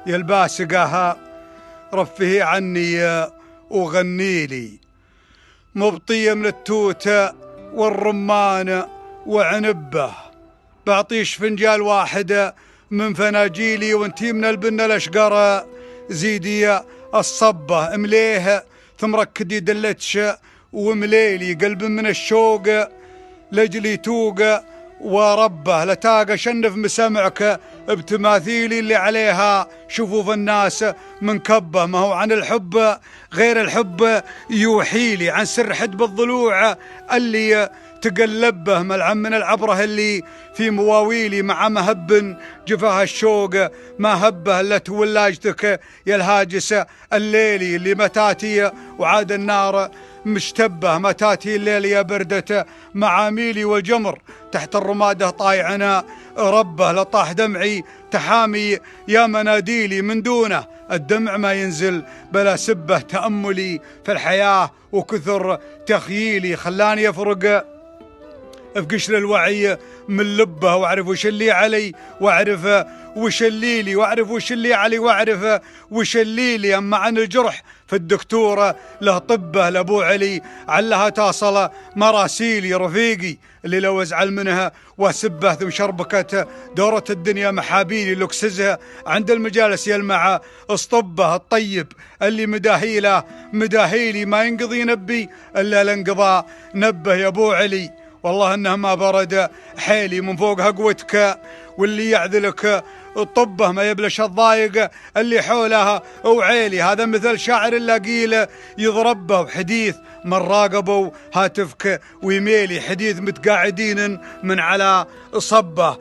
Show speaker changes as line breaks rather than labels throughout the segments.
يا الباسقها رفهي عني وغني لي، مبطية من التوتة والرمان وعنبه، بعطيش فنجال واحدة من فناجيلي، وانتي من البنة الاشقر زيدي الصبة مليه ثم ركدي دلتش ومليلي، قلب من الشوق لجلي توق وربه، لتاقى شنف مسمعك بتماثيلي اللي عليها شوفوف الناس من كبه، ما هو عن الحب غير الحب يوحيلي، عن سر حدب الضلوع اللي تقلبه، ملعن من العبره اللي في مواويلي، مع مهب جفاها الشوق ما هبه الا تولاجتك يا الهاجس الليلي، اللي متاتي وعاد النار مشتبه، متاتي الليل يا بردة معاميلي، والجمر تحت الرماده طايعنا ربه، لطاح دمعي تحامي يا مناديلي، من دونه الدمع ما ينزل بلا سبه، تأملي في الحياة وكثر تخييلي خلاني أفرق في قشر الوعي من لبه، واعرف وش اللي علي واعرف وش اللي لي، واعرف وش اللي علي واعرف وش اللي لي، اما عن الجرح في الدكتوره له طبه، لابو علي علها تصل مراسيلي، رفيقي اللي لو ازعل منها واسبه ثم شربكت دوره الدنيا محابيلي، لوكسزها عند المجالس يلمع اصطبه، الطيب اللي مداهيلي ما ينقضي ينبي الا لانقضى نبه، يا ابو علي والله انه ما برد حيلي من فوق هقوتك، واللي يعذلك طبه ما يبلش الضايق اللي حولها وعيلي، هذا مثل شاعر اللاقيل يضربه، وحديث من راقبه هاتفك ويميلي، حديث متقاعدين من على صبه،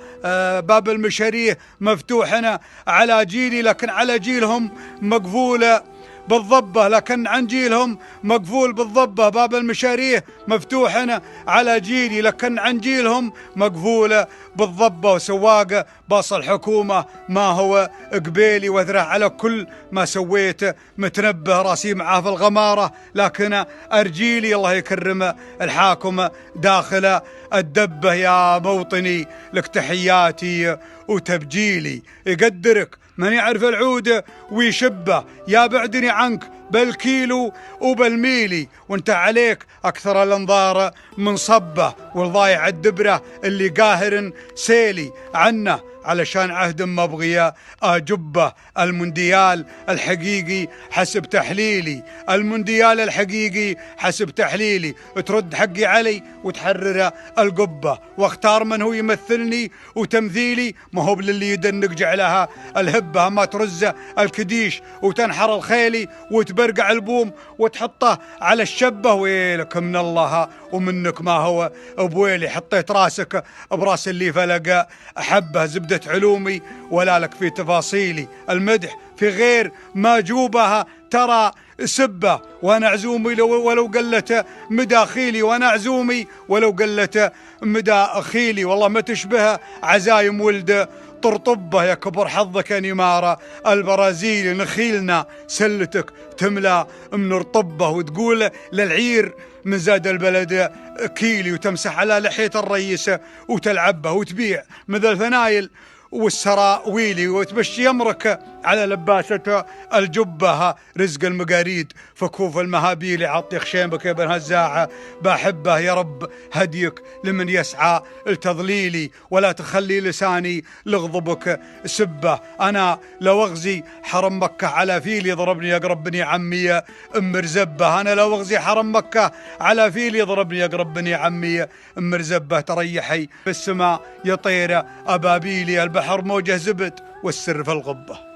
باب المشاريه مفتوحنا على جيلي، لكن على جيلهم مقفوله بالضبة، لكن عن جيلهم مقفول بالضبة، باب المشاريه مفتوح على جيلي، لكن عن جيلهم مقفولة بالضبة، وسواق باص الحكومة ما هو قبيلي، وذره على كل ما سويت متنبه، راسي معاه في الغمارة لكن أرجيلي، الله يكرم الحاكم داخل الدبة، يا موطني لك تحياتي وتبجيلي، يقدرك من يعرف العود ويشبه، يا بعدني عنك بالكيلو وبالميلي، وانت عليك اكثر الانظار من صبه، والضايع الدبره اللي قاهر سيلي عنه، علشان عهد مبغيه اجبه، المونديال الحقيقي حسب تحليلي، المونديال الحقيقي حسب تحليلي، ترد حقي علي وتحرر القبه، واختار من هو يمثلني وتمثيلي، ما هو للي يدنق جعلها الهبه، ما ترز الكديش وتنحر الخيلي وتبرقع البوم وتحطه على الشبه، ويلك من الله ومنك ما هو بويلي، حطيت راسك براس اللي فلق حبه، زبدة علومي ولا لك في تفاصيلي، المدح في غير ما جوبها ترى سبه، وانا عزومي ولو قلت مداخيلي، وانا عزومي ولو قلت مداخيلي، والله ما تشبه عزايم ولد طرطبه، يا كبر حظك يا نماره البرازيلي، نخيلنا سلتك تملا من رطبه، وتقول للعير من زاد البلد كيلي، وتمسح على لحية الرئيس وتلعبه، وتبيع مثل الفنايل والسراويلي، وتمشي يمرك على لباسة الجبة، رزق المقاريد فكوف المهابيل، عطي خشيمك يا ابن هزاعة بحبه، يا رب هديك لمن يسعى لتضليلي، ولا تخلي لساني لغضبك سبه، انا لو اغزي حرم مكة على فيلي ضربني يقرب بني عمي ام رزبه، انا لو اغزي حرم مكة على فيلي ضربني يقرب بني عمي ام رزبه، تريحي في السماء يا طير ابابيلي، البحر موجه زبد والسر في الغبه.